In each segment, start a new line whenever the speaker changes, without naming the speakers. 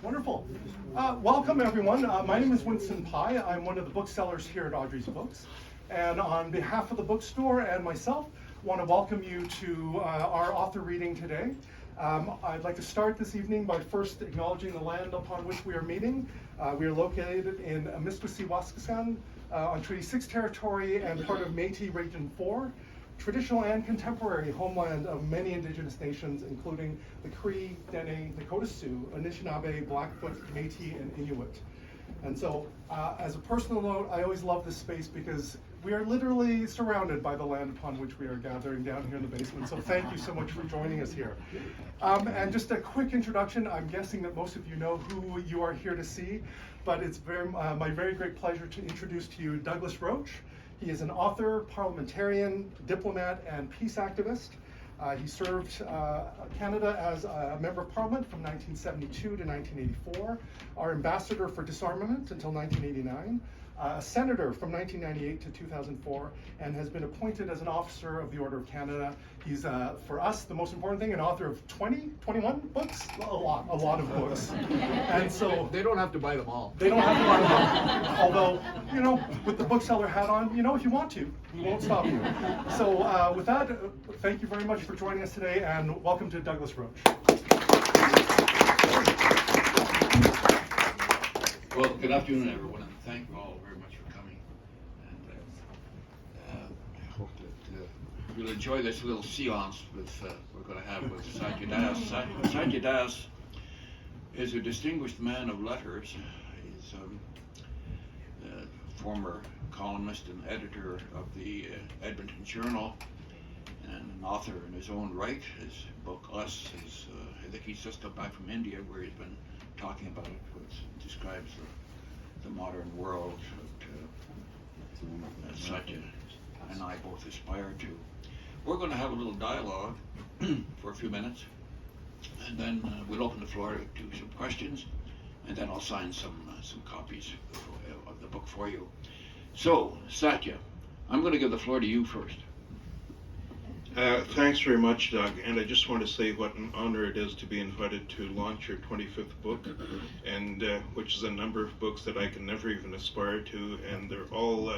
Wonderful. Welcome, everyone. My name is Winston Pye. I'm one of the booksellers here at Audreys Books. And on behalf of the bookstore and myself, I want to welcome you to our author reading today. I'd like to start this evening by first acknowledging the land upon which we are meeting. We are located in Amiskwaciwaskesan on Treaty 6 territory and part of Métis Region 4. Traditional and contemporary homeland of many indigenous nations, including the Cree, Dene, Dakota Sioux, Anishinaabe, Blackfoot, Métis, and Inuit. And so, as a personal note, I always love this space because we are literally surrounded by the land upon which we are gathering down here in the basement. So thank you so much for joining us here. And just a quick introduction. I'm guessing that most of you know who you are here to see, but it's my very great pleasure to introduce to you Douglas Roche. He is an author, parliamentarian, diplomat, and peace activist. He served Canada as a member of parliament from 1972 to 1984, our ambassador for disarmament until 1989, a senator from 1998 to 2004, and has been appointed as an officer of the Order of Canada. He's, for us, the most important thing, an author of 21 books? A lot of books. And so
they don't have to buy them all.
They don't have to buy them all. Although, you know, with the bookseller hat on, you know, if you want to, we won't stop you. So with that, thank you very much for joining us today, and welcome to Douglas Roche.
Well, good afternoon, everyone, and thank you all very much for coming. And I hope that you'll enjoy this little seance we're going to have with Satya Das. Satya Das is a distinguished man of letters. He's a former columnist and editor of the Edmonton Journal, and an author in his own right. His book, Us, is, I think he's just come back from India, where he's been talking about it, which describes the modern world that Satya and I both aspire to. We're going to have a little dialogue for a few minutes, and then we'll open the floor to some questions, and then I'll sign some copies of the book for you. So, Satya, I'm going to give the floor to you first.
Thanks very much, Doug, and I just want to say what an honor it is to be invited to launch your 25th book, and which is a number of books that I can never even aspire to, and they're all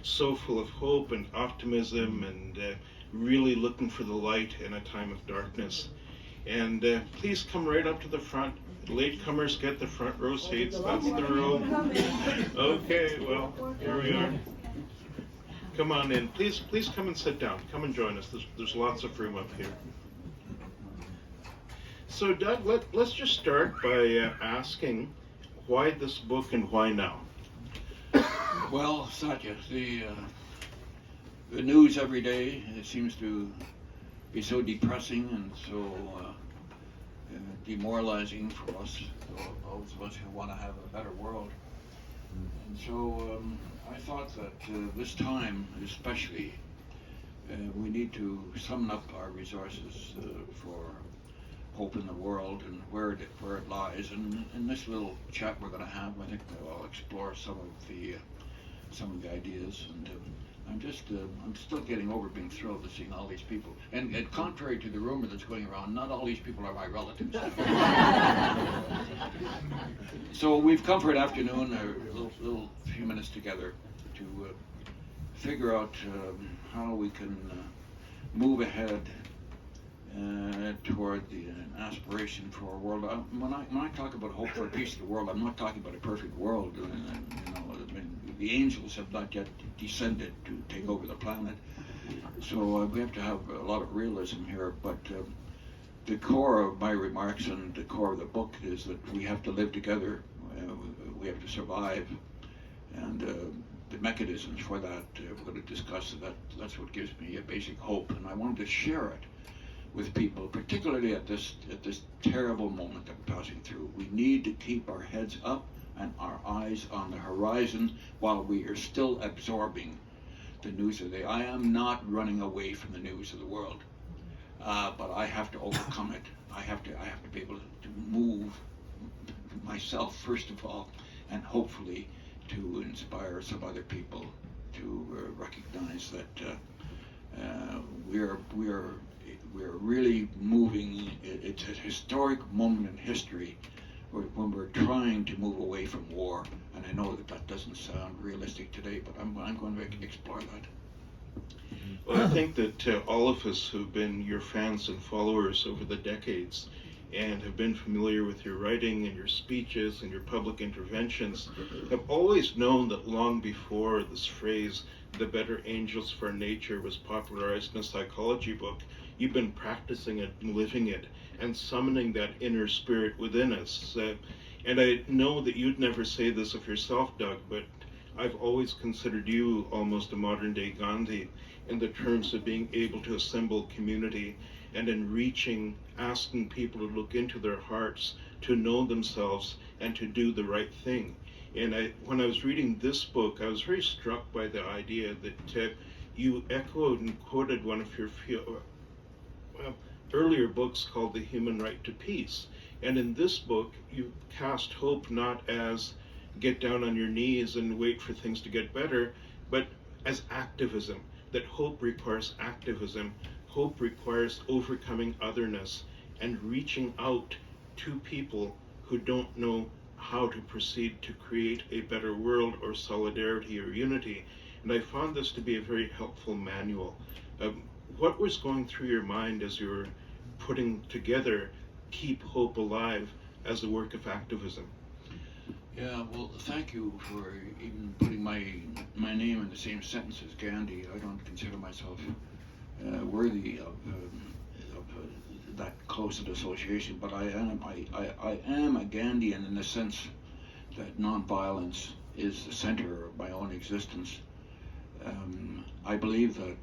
so full of hope and optimism and really looking for the light in a time of darkness. And please come right up to the front. Latecomers get the front row seats. That's the rule. Okay, well, here we are. Come on in. Please come and sit down. Come and join us. There's lots of room up here. So, Doug, let's just start by asking why this book and why now?
Well, Satya, the news every day, it seems to be so depressing and so demoralizing for us, those of us who want to have a better world. And so I thought that this time especially, we need to summon up our resources for hope in the world and where it lies. And in this little chat we're going to have, I think I'll explore some of the ideas. And I'm still getting over being thrilled to seeing all these people. And contrary to the rumor that's going around, not all these people are my relatives. So we've come for an afternoon, a little few minutes together to figure out how we can move ahead toward an aspiration for a world. When I talk about hope for a peace of the world, I'm not talking about a perfect world. The angels have not yet descended to take over the planet, so we have to have a lot of realism here. But the core of my remarks and the core of the book is that we have to live together. We have to survive, and the mechanisms for that we're going to discuss. That's what gives me a basic hope, and I wanted to share it with people, particularly at this terrible moment that we're passing through. We need to keep our heads up and our eyes on the horizon while we are still absorbing the news of the day. I am not running away from the news of the world, but I have to overcome it. I have to be able to move myself first of all, and hopefully to inspire some other people to recognize that we're really moving. It's a historic moment in history when we're trying to move away from war. And I know that that doesn't sound realistic today, but I'm going to explore that.
Well, I think that all of us who've been your fans and followers over the decades and have been familiar with your writing and your speeches and your public interventions have always known that long before this phrase, "the better angels for nature," was popularized in a psychology book, you've been practicing it and living it and summoning that inner spirit within us. And I know that you'd never say this of yourself, Doug, but I've always considered you almost a modern day Gandhi in the terms of being able to assemble community and in reaching, asking people to look into their hearts, to know themselves and to do the right thing. And when I was reading this book, I was very struck by the idea that you echoed and quoted one of your earlier books called The Human Right to Peace. And in this book, you cast hope not as get down on your knees and wait for things to get better, but as activism, that hope requires activism. Hope requires overcoming otherness and reaching out to people who don't know how to proceed to create a better world or solidarity or unity. And I found this to be a very helpful manual. What was going through your mind as you were putting together Keep Hope Alive as a work of activism?
Yeah, well, thank you for even putting my name in the same sentence as Gandhi. I don't consider myself worthy of that close an association, but I am a Gandhian in the sense that nonviolence is the center of my own existence. I believe that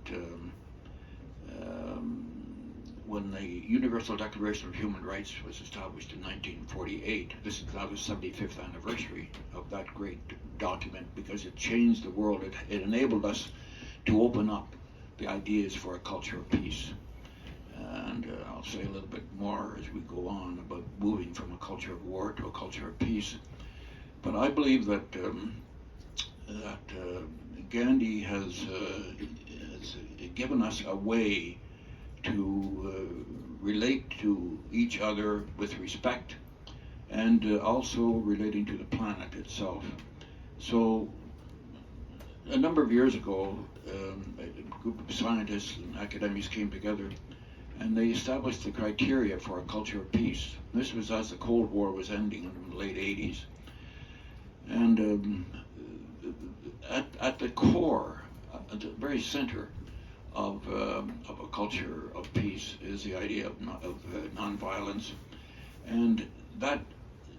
when the Universal Declaration of Human Rights was established in 1948, this is now the 75th anniversary of that great document, because it changed the world. It enabled us to open up the ideas for a culture of peace. And I'll say a little bit more as we go on about moving from a culture of war to a culture of peace. But I believe that Gandhi has given us a way to relate to each other with respect, and also relating to the planet itself. So a number of years ago, a group of scientists and academics came together and they established the criteria for a culture of peace. This was as the Cold War was ending in the late 80s. And at the core, at the very center of a culture of peace is the idea of nonviolence. And that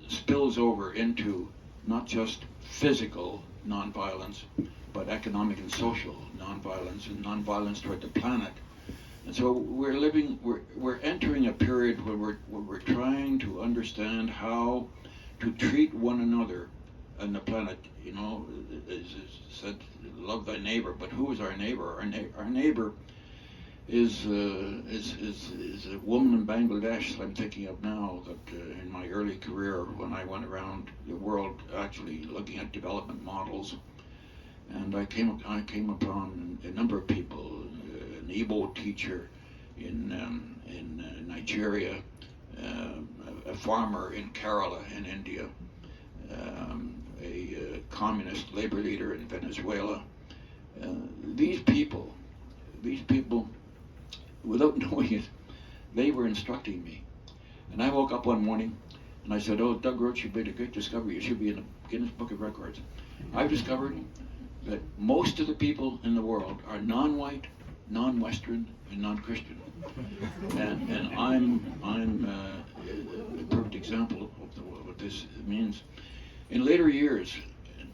spills over into not just physical nonviolence, but economic and social nonviolence, and nonviolence toward the planet. And so we're entering a period where we're trying to understand how to treat one another on the planet. You know, as said, love thy neighbor. But who is our neighbor? Our neighbor is a woman in Bangladesh that I'm thinking of now, that in my early career, when I went around the world actually looking at development models, and I came upon a number of people, an Igbo teacher in Nigeria, a farmer in Kerala in India, a communist labor leader in Venezuela. These people, without knowing it, they were instructing me. And I woke up one morning and I said, "Oh, Doug Roche, you made a great discovery. You should be in the Guinness Book of Records." I've discovered that most of the people in the world are non-white, non-Western, and non-Christian. And I'm a perfect example of what this means. In later years,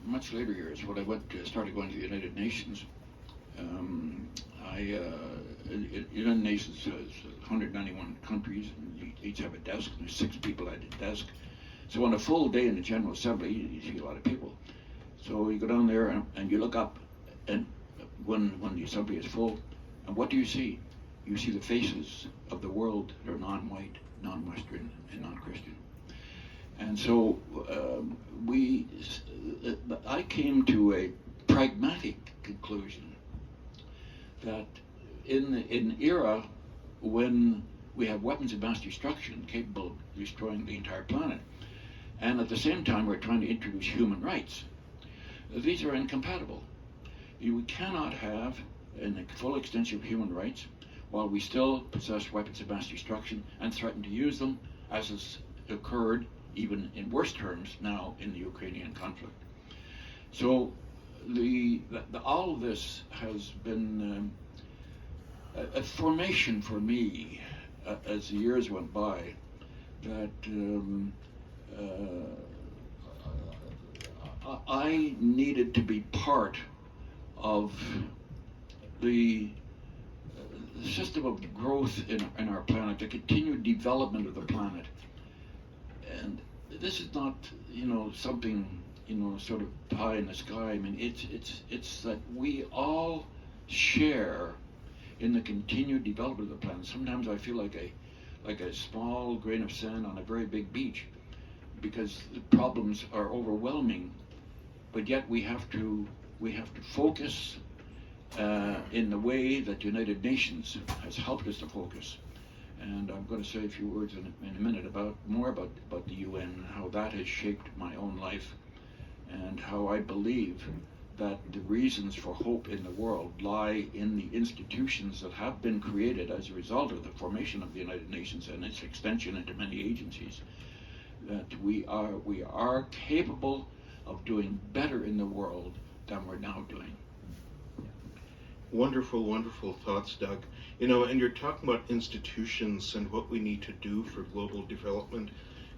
much later years, when I started going to the United Nations, United Nations has 191 countries, and each have a desk, and there's 6 people at a desk. So on a full day in the General Assembly, you see a lot of people. So you go down there and you look up, and when the assembly is full, and what do you see? You see the faces of the world that are non-white, non-Western, and non-Christian. And so I came to a pragmatic conclusion that in an era when we have weapons of mass destruction capable of destroying the entire planet, and at the same time we're trying to introduce human rights. These are incompatible. We cannot have a full extension of human rights while we still possess weapons of mass destruction and threaten to use them, as has occurred even in worse terms now in the Ukrainian conflict. So all of this has been a formation for me as the years went by, that I needed to be part of the system of growth in our planet, the continued development of the planet. And this is not, something, sort of pie in the sky. I mean, it's that we all share in the continued development of the planet. Sometimes I feel like a small grain of sand on a very big beach, because the problems are overwhelming, but yet we have to focus in the way that the United Nations has helped us to focus. And I'm going to say a few words in a minute about the UN and how that has shaped my own life, and how I believe that the reasons for hope in the world lie in the institutions that have been created as a result of the formation of the United Nations and its extension into many agencies. That we are capable of doing better in the world than we're now doing.
Wonderful, wonderful thoughts, Doug. And you're talking about institutions and what we need to do for global development.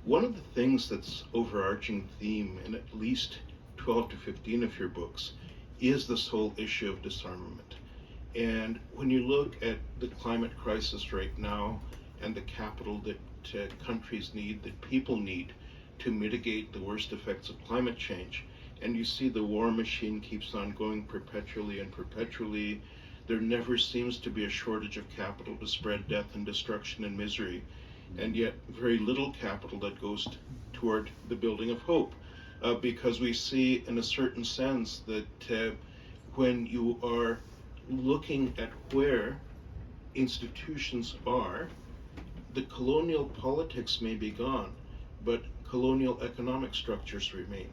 One of the things that's overarching theme in at least 12 to 15 of your books is this whole issue of disarmament. And when you look at the climate crisis right now and the capital that countries need, that people need to mitigate the worst effects of climate change, and you see the war machine keeps on going perpetually and perpetually, there never seems to be a shortage of capital to spread death and destruction and misery, and yet very little capital that goes toward the building of hope. Because we see in a certain sense that when you are looking at where institutions are, the colonial politics may be gone, but colonial economic structures remain.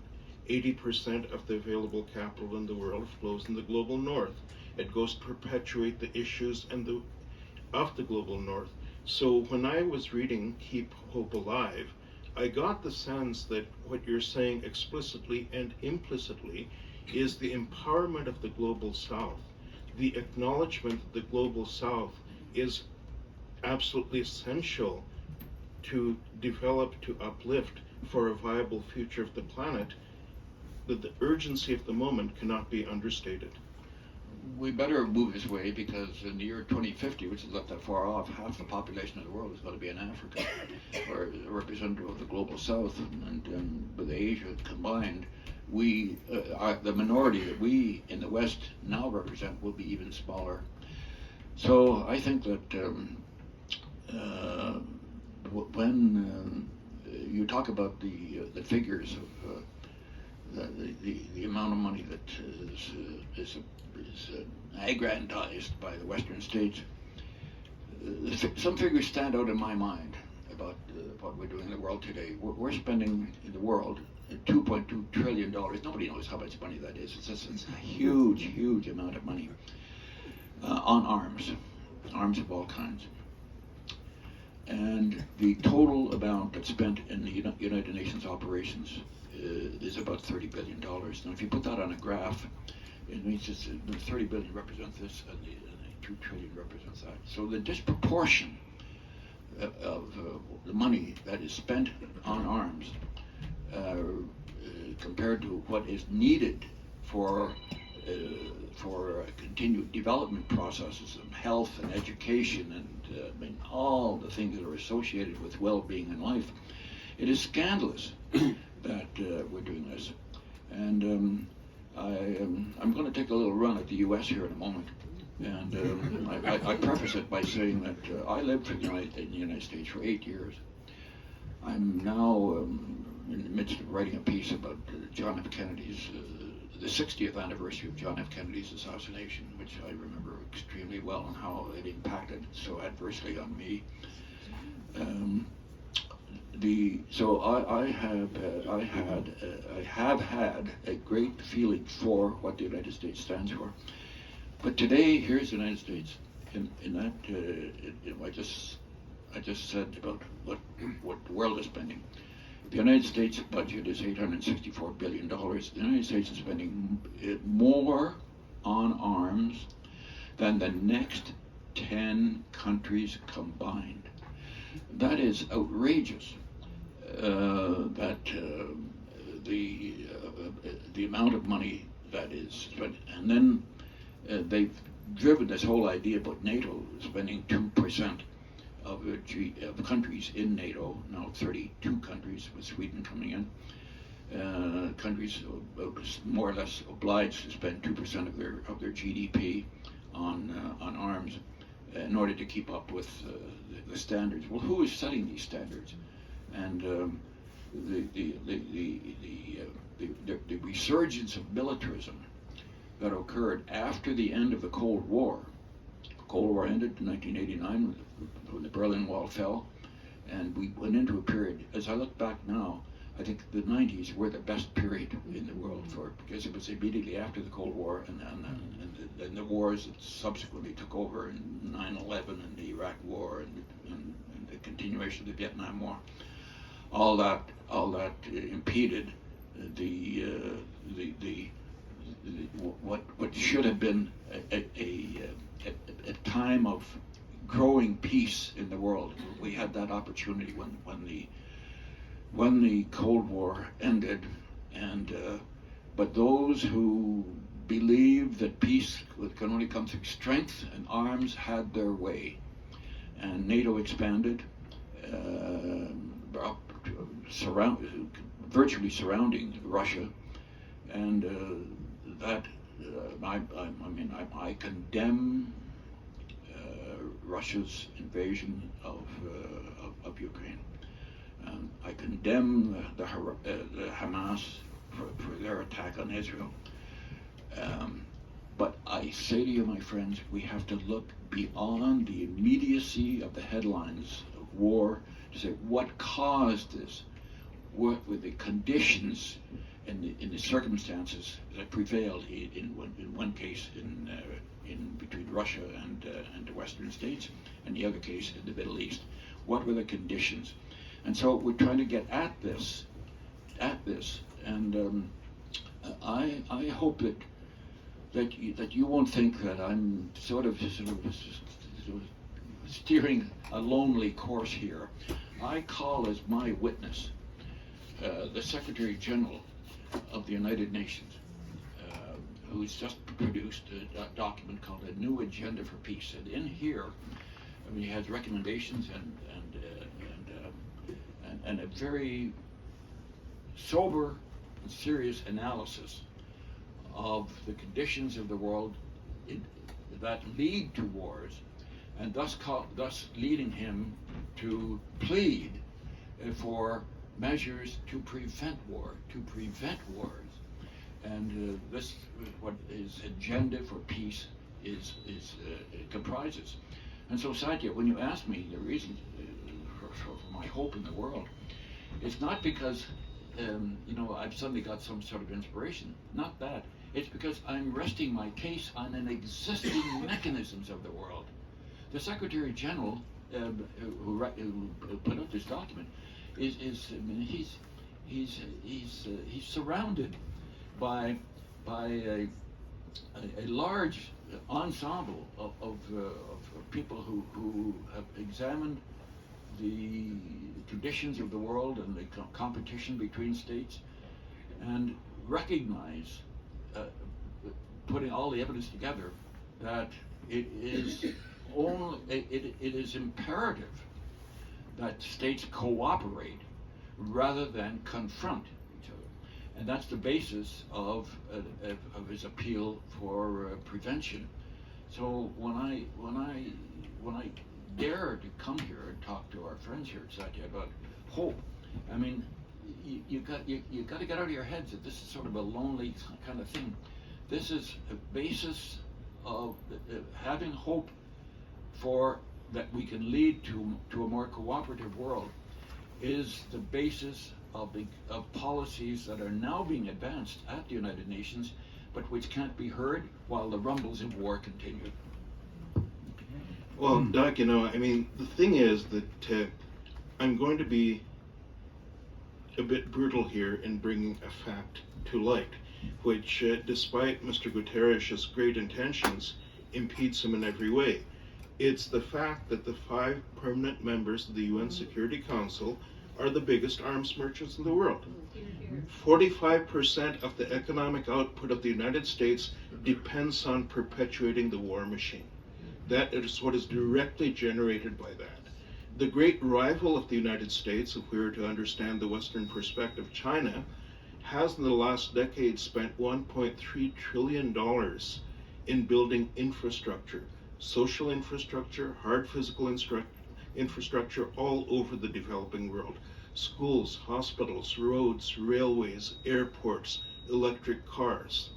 80% of the available capital in the world flows in the global north. It goes to perpetuate the issues of the global north. So when I was reading Keep Hope Alive, I got the sense that what you're saying explicitly and implicitly is the empowerment of the global south, the acknowledgement that the global south is absolutely essential to develop, to uplift for a viable future of the planet, that the urgency of the moment cannot be understated.
We better move this way, because in the year 2050, which is not that far off, half the population of the world is going to be in Africa, or a representative of the global south, and with Asia combined, the minority that we in the West now represent will be even smaller. So I think that when you talk about the figures of the amount of money that is aggrandized by the Western states, some figures stand out in my mind about what we're doing in the world today. We're spending in the world $2.2 trillion. Nobody knows how much money that is. It's a huge, huge amount of money on arms of all kinds. And the total amount that's spent in the United Nations operations is about $30 billion. Now, if you put that on a graph, it means the 30 billion represents this, and the 2 trillion represents that. So the disproportion of the money that is spent on arms compared to what is needed for continued development processes and health and education and all the things that are associated with well-being in life, it is scandalous that we're doing this. And I'm going to take a little run at the U.S. here in a moment. And I preface it by saying that I lived in the United States for 8 years. I'm now in the midst of writing a piece about John F. Kennedy's, the 60th anniversary of John F. Kennedy's assassination, which I remember extremely well, and how it impacted so adversely on me. So I have had a great feeling for what the United States stands for. But today, here's the United States. In that, I just said about what the world is spending. The United States budget is $864 billion. The United States is spending more on arms than the next 10 countries combined. That is outrageous. The amount of money that is spent, and then they've driven this whole idea about NATO spending 2% of countries in NATO, now 32 countries with Sweden coming in. Countries more or less obliged to spend 2% of their GDP on arms in order to keep up with the standards. Well, who is setting these standards? And the resurgence of militarism that occurred after the end of the Cold War. The Cold War ended in 1989 when the Berlin Wall fell, and we went into a period. As I look back now, I think the 90s were the best period in the world because it was immediately after the Cold War and the wars that subsequently took over in 9/11 and the Iraq War and the continuation of the Vietnam War. All that impeded what should have been a time of growing peace in the world. We had that opportunity when the Cold War ended, but those who believed that peace can only come through strength and arms had their way, and NATO expanded, virtually surrounding Russia, and I condemn Russia's invasion of Ukraine. I condemn the Hamas for their attack on Israel. But I say to you, my friends, we have to look beyond the immediacy of the headlines of war to say what caused this, what were the conditions and the circumstances that prevailed in one case in between Russia and the Western states, and the other case in the Middle East. What were the conditions? And so we're trying to get at this, and I hope that you won't think that I'm sort of steering a lonely course here. I call as my witness the Secretary General of the United Nations, who's just produced a document called A New Agenda for Peace. And in here, he has recommendations and a very sober and serious analysis of the conditions of the world that lead to wars, and thus leading him to plead for measures to prevent wars. And this what his agenda for peace comprises. And so, Satya, when you ask me the reason for my hope in the world, it's not because I've suddenly got some sort of inspiration. Not that. It's because I'm resting my case on an existing mechanisms of the world. The Secretary General who put out this document he's surrounded by a large ensemble of people who have examined the conditions of the world and the competition between states, and recognize, putting all the evidence together, that it is imperative that states cooperate rather than confront each other, and that's the basis of his appeal for prevention. So when I dare to come here and talk to our friends here at Satya about hope, I mean, you got to get out of your heads that this is sort of a lonely kind of thing. This is a basis of having hope for that we can lead to a more cooperative world, is the basis of policies that are now being advanced at the United Nations, but which can't be heard while the rumbles of war continue.
Well, Doc, I mean, the thing is that I'm going to be a bit brutal here in bringing a fact to light, which, despite Mr. Guterres' great intentions, impedes him in every way. It's the fact that the 5 permanent members of the UN Security Council are the biggest arms merchants in the world. 45% of the economic output of the United States depends on perpetuating the war machine. That is what is directly generated by that. The great rival of the United States, if we were to understand the Western perspective, China, has in the last decade spent $1.3 trillion in building infrastructure, social infrastructure, hard physical infrastructure all over the developing world. Schools, hospitals, roads, railways, airports, electric cars.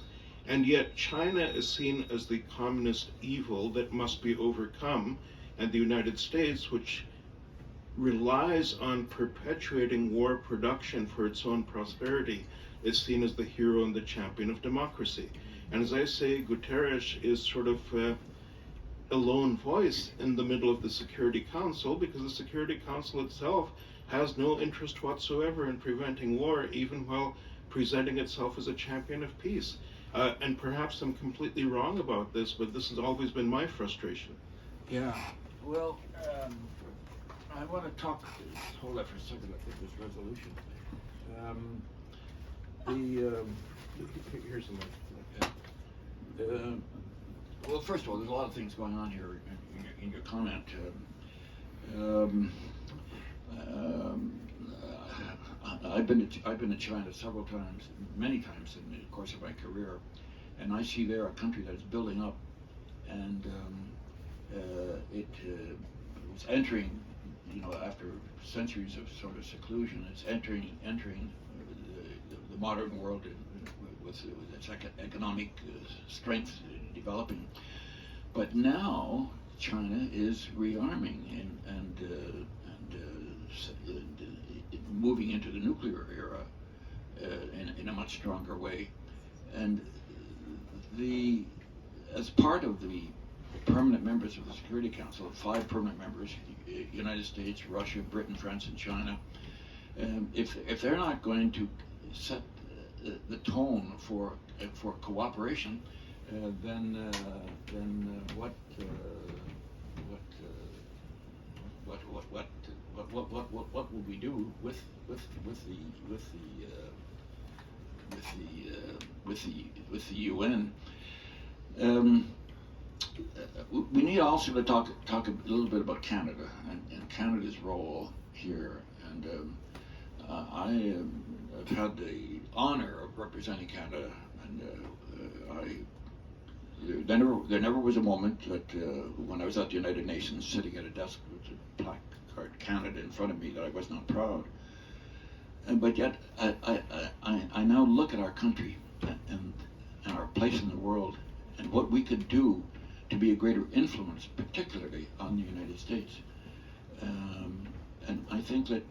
And yet China is seen as the communist evil that must be overcome, and the United States, which relies on perpetuating war production for its own prosperity, is seen as the hero and the champion of democracy. And as I say, Guterres is sort of a lone voice in the middle of the Security Council, because the Security Council itself has no interest whatsoever in preventing war, even while presenting itself as a champion of peace. And perhaps I'm completely wrong about this, but this has always been my frustration.
Yeah. Well, I want to hold that for a second, I think, this resolution.
Here's the mic.
Well, first of all, there's a lot of things going on here in your comment. I've been to China several times, many times in the course of my career, and I see there a country that is building up, and it was entering, after centuries of sort of seclusion, it's entering the modern world with its economic strength developing. But now China is rearming and moving into the nuclear era in a much stronger way. And as part of the permanent members of the Security Council, 5 permanent members, United States, Russia, Britain, France, and China, if they're not going to set the tone for cooperation, then what will we do with the UN? We need also to talk a little bit about Canada and Canada's role here. And I have had the honor of representing Canada, and there never was a moment that when I was at the United Nations sitting at a desk with a placard Canada in front of me that I was not proud. But yet I now look at our country and our place in the world and what we could do to be a greater influence, particularly on the United States. And I think that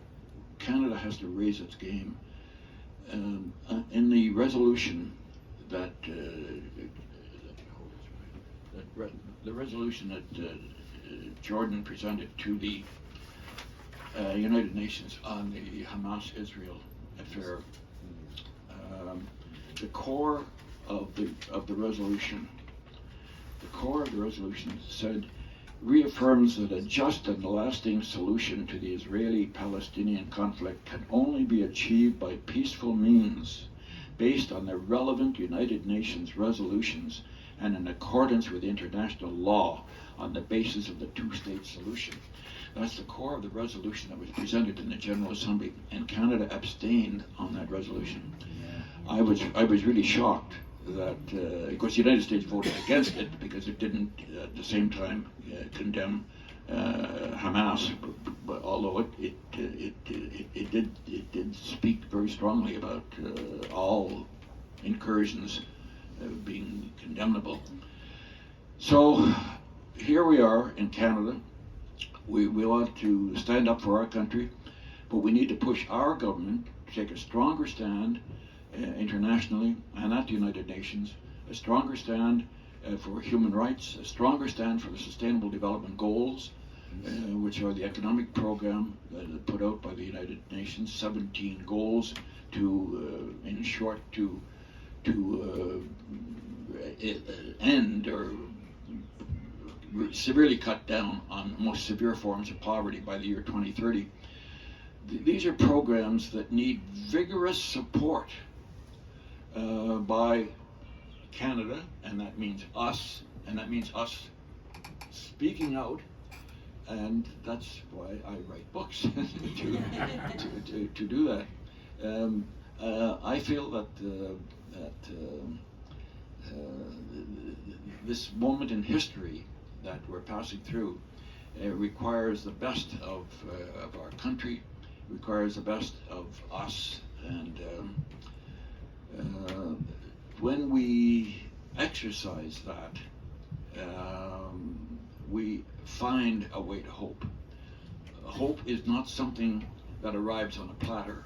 Canada has to raise its game. In the resolution that Jordan presented to the United Nations on the Hamas-Israel affair, the core of the resolution said, reaffirms that a just and lasting solution to the Israeli-Palestinian conflict can only be achieved by peaceful means, based on the relevant United Nations resolutions and in accordance with international law, on the basis of the 2-state solution. That's the core of the resolution that was presented in the General Assembly, and Canada abstained on that resolution. I was really shocked that, of course, the United States voted against it because it didn't at the same time condemn Hamas, but although it did speak very strongly about all incursions being condemnable. So here we are in Canada. We want to stand up for our country. But we need to push our government to take a stronger stand internationally and at the United Nations, a stronger stand for human rights, a stronger stand for the Sustainable Development Goals, which are the economic program put out by the United Nations, 17 goals to, in short, to end or severely cut down on most severe forms of poverty by the year 2030. These are programs that need vigorous support by Canada, and that means us speaking out, and that's why I write books to do that. I feel that this moment in history that we're passing through requires the best of our country, requires the best of us, and when we exercise that, we find a way to hope. Hope is not something that arrives on a platter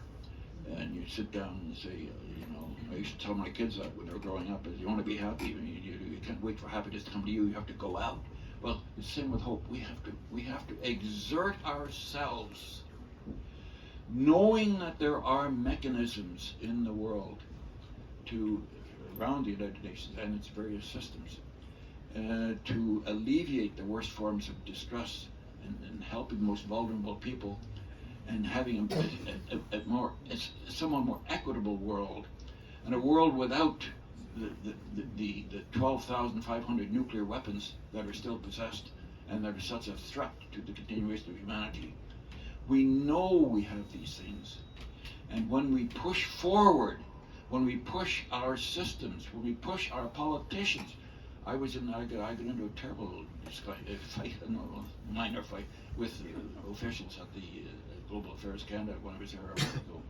and you sit down and say, you know, I used to tell my kids that when they were growing up, is you want to be happy, you can't wait for happiness to come to you have to go out. Well, it's the same with hope. We have to exert ourselves, knowing that there are mechanisms in the world around the United Nations and its various systems to alleviate the worst forms of distress and helping the most vulnerable people and having a somewhat more equitable world, and a world without the 12,500 nuclear weapons that are still possessed and that are such a threat to the continuation of humanity. We know we have these things, and when we push forward, when we push our systems, when we push our politicians, I got into a terrible fight, minor fight, with officials at the Global Affairs Canada when I was there a while ago.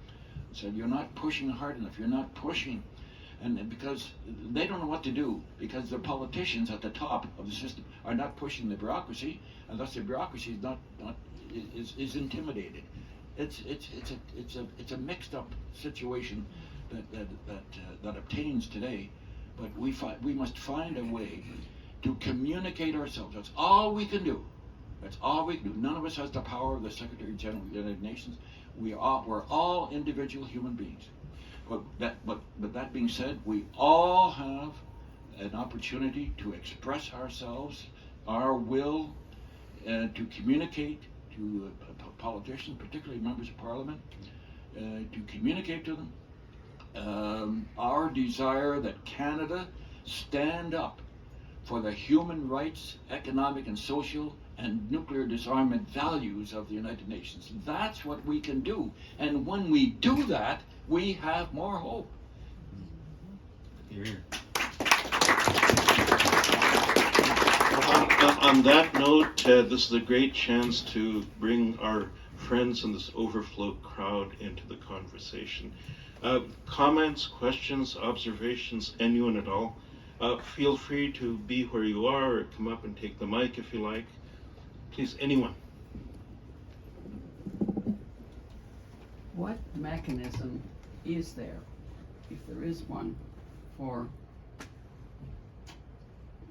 Said, you're not pushing hard enough, you're not pushing, and because they don't know what to do, because the politicians at the top of the system are not pushing the bureaucracy, and thus the bureaucracy is intimidated. It's a mixed up situation that obtains today, but we must find a way to communicate ourselves. That's all we can do. That's all we can do. None of us has the power of the Secretary General of the United Nations. We're all individual human beings. But that being said, we all have an opportunity to express ourselves, our will, to communicate to politicians, particularly members of Parliament, to communicate to them our desire that Canada stand up for the human rights, economic and social and nuclear disarmament values of the United Nations. That's what we can do. And when we do that, we have more hope.
Here.
On that note, this is a great chance to bring our friends in this overflow crowd into the conversation. Comments, questions, observations, anyone at all, feel free to be where you are or come up and take the mic if you like. Please, anyone.
What mechanism is there, if there is one, for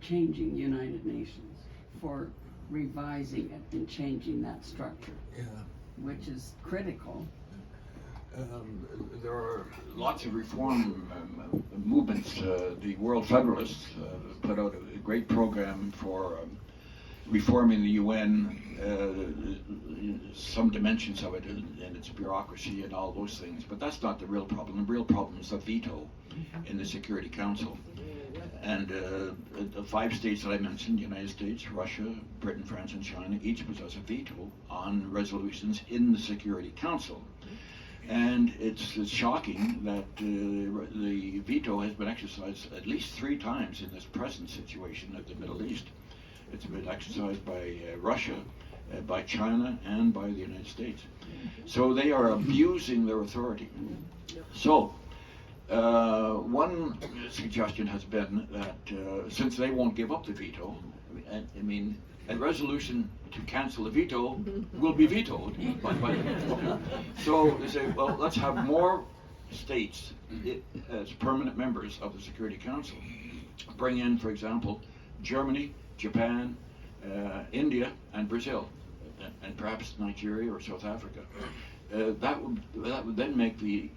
changing the United Nations, for revising it and changing that structure, which is critical?
There are lots of reform movements. The World Federalists put out a great program for reforming the UN, some dimensions of it and its bureaucracy and all those things. But that's not the real problem. The real problem is the veto in the Security Council. And the 5 states that I mentioned, United States, Russia, Britain, France, and China, each possess a veto on resolutions in the Security Council. And it's shocking that the veto has been exercised at least 3 times in this present situation of the Middle East. It's been exercised by Russia, by China, and by the United States. So they are abusing their authority. So one suggestion has been that since they won't give up the veto, I mean, a resolution to cancel a veto will be vetoed. So they say, well, let's have more states as permanent members of the Security Council. Bring in, for example, Germany, Japan, India, and Brazil, and perhaps Nigeria or South Africa. That would then make the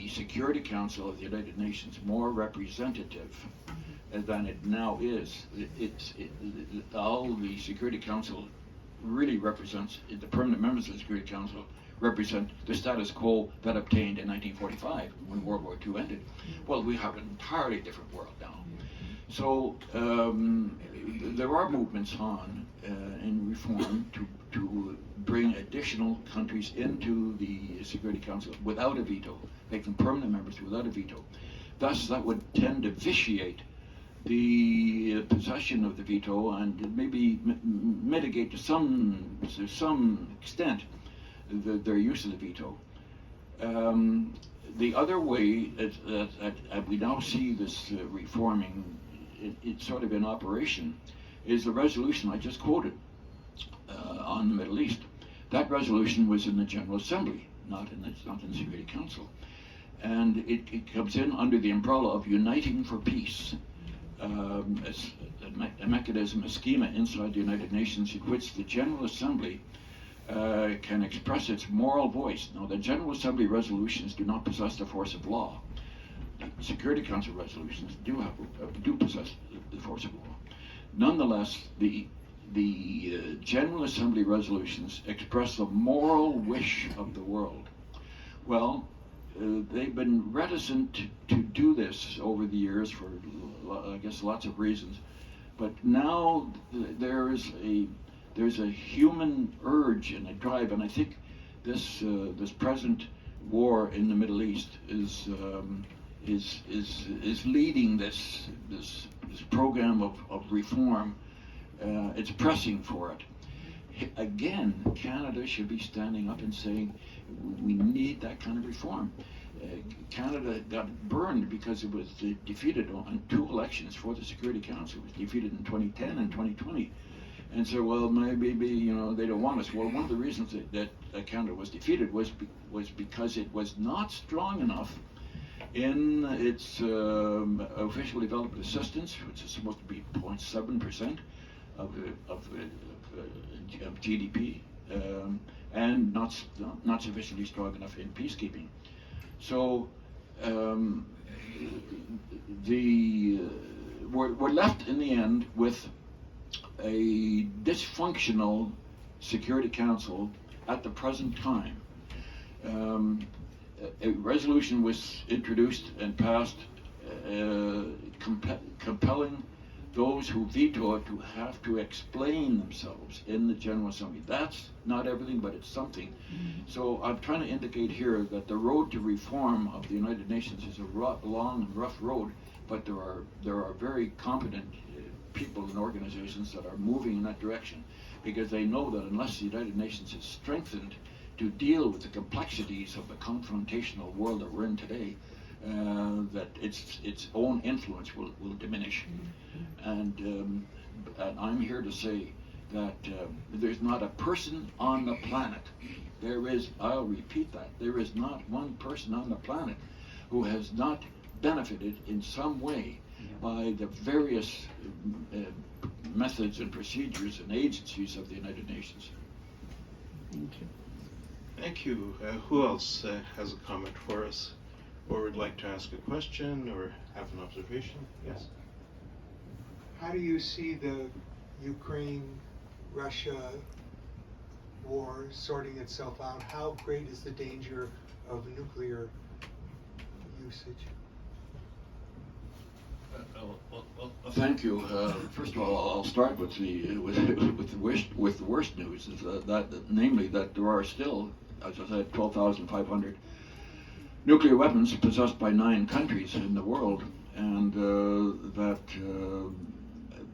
Security Council of the United Nations more representative than it now is. All the Security Council really represents, the permanent members of the Security Council represent the status quo that obtained in 1945 when World War II ended. Well, we have an entirely different world now. So there are movements on in reform to bring additional countries into the Security Council without a veto, make them permanent members without a veto. Thus, that would tend to vitiate the possession of the veto and maybe mitigate to some extent their use of the veto. The other way that we now see this reforming, it's sort of in operation, is the resolution I just quoted on the Middle East. That resolution was in the General Assembly, not in the Security Council. And it comes in under the umbrella of Uniting for Peace, as a mechanism, a schema inside the United Nations in which the General Assembly can express its moral voice. Now, the General Assembly resolutions do not possess the force of law. The Security Council resolutions do possess the force of law. Nonetheless, the General Assembly resolutions express the moral wish of the world. Well, they've been reticent to do this over the years for, I guess, lots of reasons. But now there's a human urge and a drive, and I think this present war in the Middle East is leading this program of reform. It's pressing for it. Again, Canada should be standing up and saying, we need that kind of reform. Canada got burned because it was defeated on 2 elections for the Security Council. It was defeated in 2010 and 2020. And so, well, maybe they don't want us. Well, one of the reasons that Canada was defeated was because it was not strong enough in its officially developed assistance, which is supposed to be 0.7% of GDP, and not sufficiently strong enough in peacekeeping. So we're left in the end with a dysfunctional Security Council at the present time. A resolution was introduced and passed compelling those who veto it to have to explain themselves in the General Assembly. That's not everything, but it's something. So I'm trying to indicate here that the road to reform of the United Nations is a long and rough road, but there are very competent people and organizations that are moving in that direction, because they know that unless the United Nations is strengthened to deal with the complexities of the confrontational world that we're in today, that its own influence will diminish. And I'm here to say that there's not a person on the planet, I'll repeat that, there is not one person on the planet who has not benefited in some way by the various methods and procedures and agencies of the United Nations.
Thank you.
Thank you. Who else has a comment for us, or would like to ask a question or have an observation? Yes.
How do you see the Ukraine-Russia war sorting itself out? How great is the danger of nuclear usage?
Thank you. First of all, I'll start with the worst news, is namely that there are still, as I said, 12,500 nuclear weapons possessed by 9 countries in the world, and that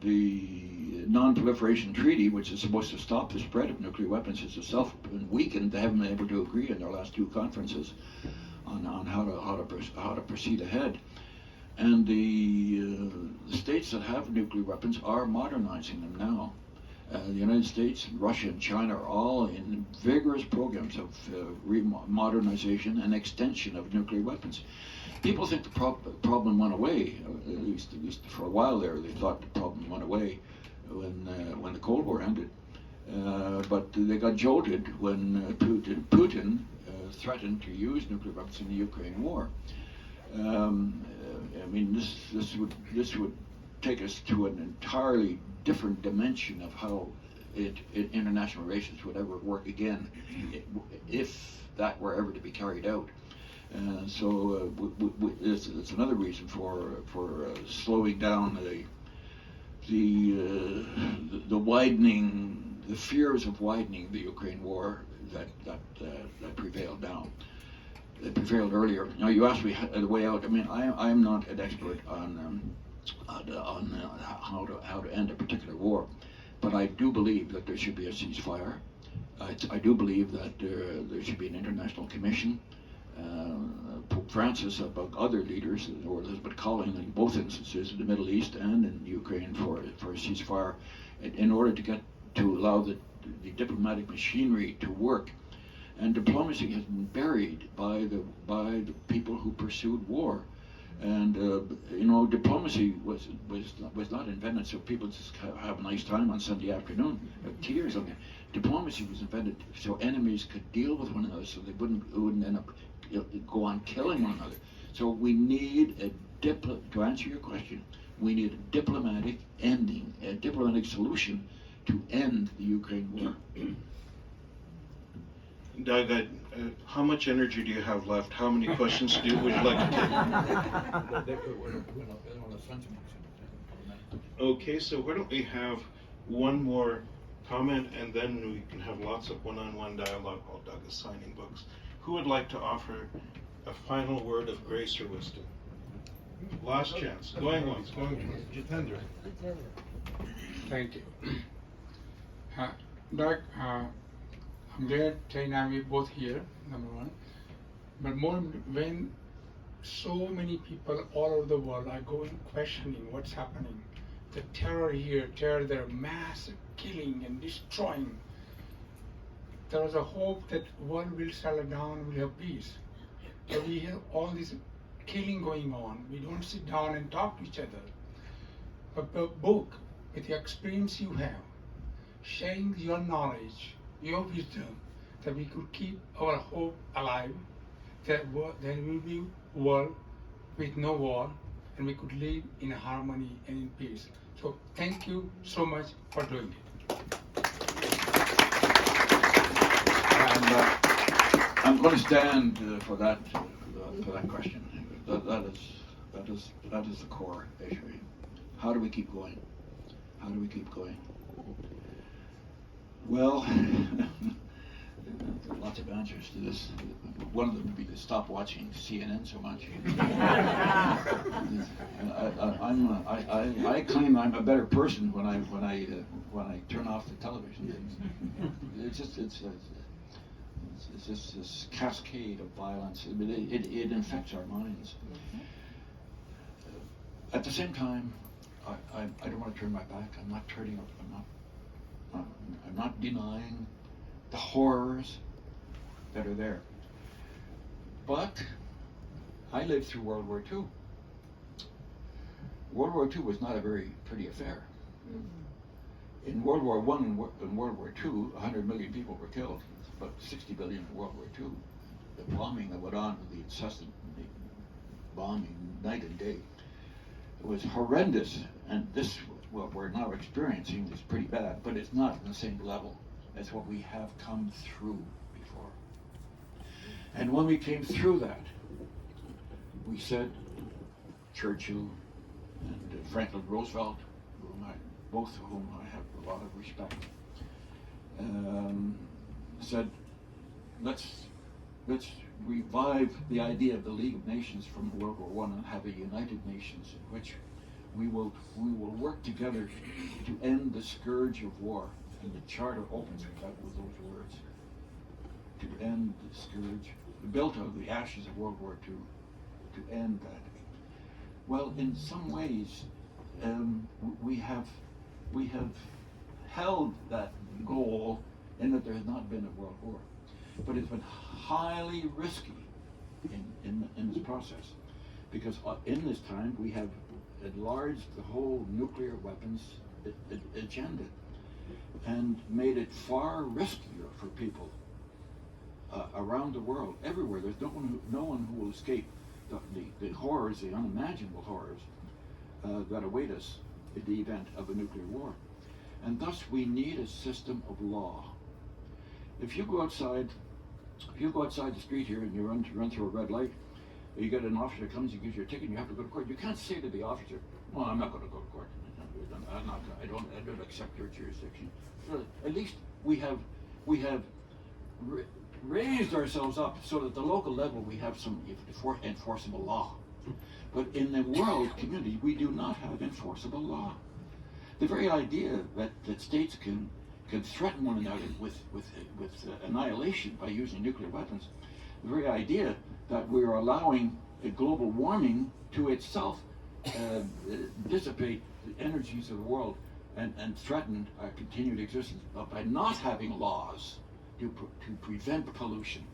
the Non-Proliferation Treaty, which is supposed to stop the spread of nuclear weapons, has itself been weakened. They haven't been able to agree in their last 2 conferences on how to proceed ahead. And the states that have nuclear weapons are modernizing them now. The United States, Russia, and China are all in vigorous programs of modernization and extension of nuclear weapons. People think the problem went away. At least for a while there, they thought the problem went away when the Cold War ended. But they got jolted when Putin threatened to use nuclear weapons in the Ukraine war. I mean, this would take us to an entirely different dimension of how international relations would ever work again, if that were ever to be carried out. So it's another reason for slowing down the widening, the fears of widening the Ukraine war that prevailed now. It prevailed earlier. Now you asked me the way out. I mean, I'm not an expert on how to end a particular war, but I do believe that there should be a ceasefire. I do believe that there should be an international commission. Pope Francis, among other leaders, or Elizabeth calling in both instances in the Middle East and in Ukraine for a ceasefire, in order to allow the diplomatic machinery to work. And diplomacy has been buried by the people who pursued war. And diplomacy was not invented so people just have a nice time on Sunday afternoon, have tea or something. Diplomacy was invented so enemies could deal with one another, so they wouldn't end up go on killing one another. So we need to answer your question, we need a diplomatic ending, a diplomatic solution to end the Ukraine war.
Doug, how much energy do you have left? How many questions would you like to take? Okay, so why don't we have one more comment, and then we can have lots of one-on-one dialogue while Doug is signing books. Who would like to offer a final word of grace or wisdom? Last chance. Going once, going twice.
Jitendra.
Thank you. Doug, I'm glad Terry and I are both here, number one. But more, when so many people all over the world are going questioning what's happening, the terror here, there mass killing and destroying. There was a hope that world will settle down, we'll have peace. But we have all this killing going on. We don't sit down and talk to each other. But the book, with the experience you have, sharing your knowledge, your wisdom, that we could keep our hope alive, that there will be a world with no war, and we could live in harmony and in peace. So thank you so much for doing it.
And I'm going to stand for that question. That is the core issue. How do we keep going? How do we keep going? Well, there are lots of answers to this. One of them would be to stop watching CNN so much. I claim I'm a better person when I turn off the television. It's just this cascade of violence. It infects our minds. At the same time, I don't want to turn my back. I'm not denying the horrors that are there. But I lived through World War II. World War II was not a very pretty affair. In World War I and World War II, 100 million people were killed. About 60 billion in World War II. The bombing that went on, the incessant bombing night and day, it was horrendous. And this, what we're now experiencing, is pretty bad, but it's not on the same level as what we have come through before. And when we came through that, we said, Churchill and Franklin Roosevelt, both of whom I have a lot of respect, said, let's revive the idea of the League of Nations from World War I and have a United Nations in which we will work together to end the scourge of war. And the Charter opens with those words: to end the scourge, built out of the ashes of World War II, to end that. Well, in some ways, we have held that goal in that there has not been a world war. But it's been highly risky in this process, because in this time we have enlarged the whole nuclear weapons agenda and made it far riskier for people around the world, everywhere. There's no one who will escape the horrors, the unimaginable horrors that await us in the event of a nuclear war. And thus we need a system of law. If you go outside the street here and you run through a red light, you get an officer that comes and gives you a ticket and you have to go to court. You can't say to the officer, well, I'm not going to go to court. I don't accept your jurisdiction. So at least we have raised ourselves up so that at the local level we have some enforceable law. But in the world community, we do not have enforceable law. The very idea that states can threaten one another with annihilation by using nuclear weapons, the very idea that we are allowing global warming to itself dissipate the energies of the world and threaten our continued existence by not having laws to prevent pollution.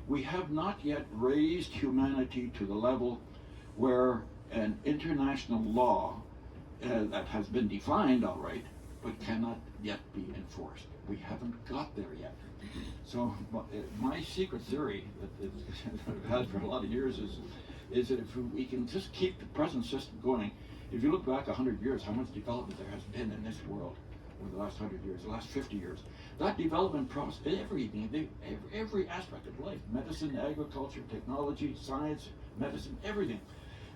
We have not yet raised humanity to the level where an international law that has been defined all right, but cannot yet be enforced. We haven't got there yet. So my secret theory that I've had for a lot of years is that if we can just keep the present system going, if you look back 100 years, how much development there has been in this world over the last 100 years, the last 50 years, that development process, everything, every aspect of life, medicine, agriculture, technology, science, medicine, everything.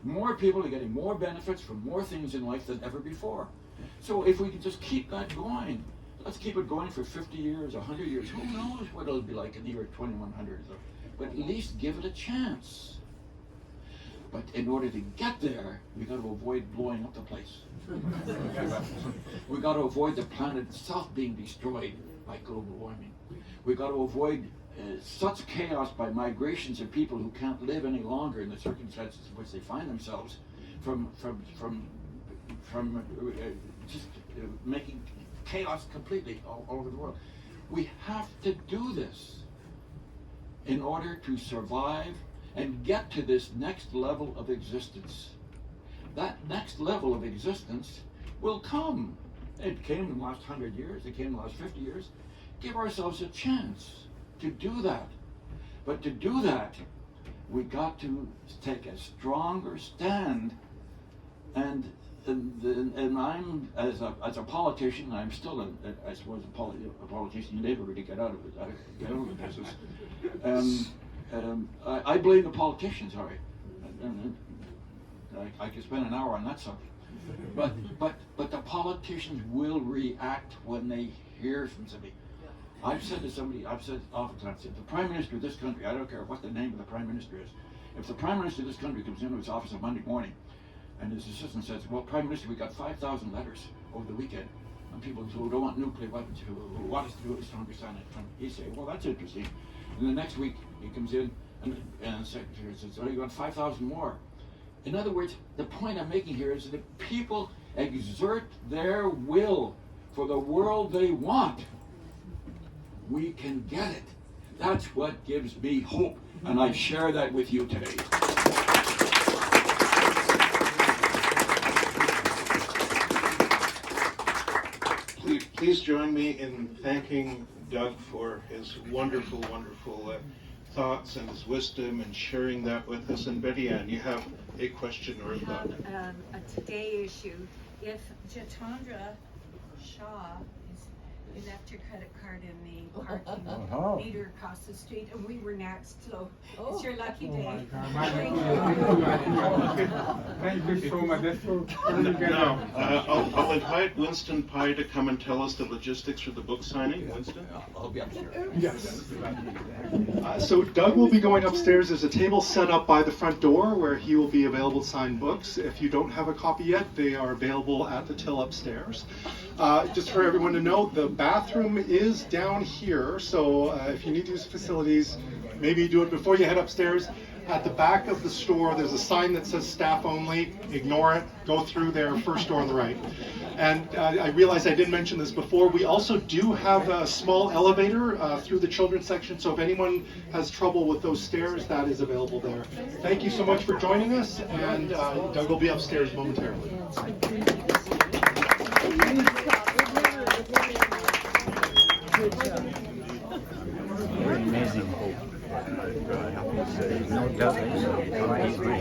More people are getting more benefits from more things in life than ever before. So if we can just keep that going, let's keep it going for 50 years, 100 years, who knows what it'll be like in the year 2100, but at least give it a chance. But in order to get there, we got to avoid blowing up the place. We got to avoid the planet itself being destroyed by global warming. We got to avoid such chaos by migrations of people who can't live any longer in the circumstances in which they find themselves, from just making chaos completely all over the world. We have to do this in order to survive and get to this next level of existence. That next level of existence will come. It came in the last 100 years, it came in the last 50 years. Give ourselves a chance to do that. But to do that, we got to take a stronger stand. And I'm, as a politician, I'm still, I suppose, a politician. You never really get out of it, get out of the business. I blame the politicians, all right. I could spend an hour on that subject. But the politicians will react when they hear from somebody. I've said oftentimes, if the Prime Minister of this country, I don't care what the name of the Prime Minister is, if the Prime Minister of this country comes into his office on Monday morning and his assistant says, well, Prime Minister, we got 5,000 letters over the weekend on people who don't want nuclear weapons, who want us to do a stronger sign. He say, well, that's interesting. And the next week he comes in and the Secretary says, oh, you got 5,000 more. In other words, the point I'm making here is that if people exert their will for the world they want, we can get it. That's what gives me hope, and I share that with you today.
Please join me in thanking Doug for his wonderful thoughts and his wisdom and sharing that with us. And Betty Ann, you have a question or a thought?
A today issue. If Jatandra Shaw is left her credit card in the parking meter across the street, and we were next, so it's your lucky day.
Thank you so much. That's so
Now, I'll invite Winston Pye to come and tell us the logistics for the book signing. Winston?
I'll be upstairs.
Yes. So Doug will be going upstairs. There's a table set up by the front door where he will be available to sign books. If you don't have a copy yet, they are available at the till upstairs. Just for everyone to know, the bathroom is down here, so if you need to use facilities, maybe do it before you head upstairs. At the back of the store, there's a sign that says staff only. Ignore it. Go through there, first door on the right. And I realize I didn't mention this before. We also do have a small elevator through the children's section. So if anyone has trouble with those stairs, that is available there. Thank you so much for joining us. And Doug will be upstairs momentarily.
Very amazing. No doubt.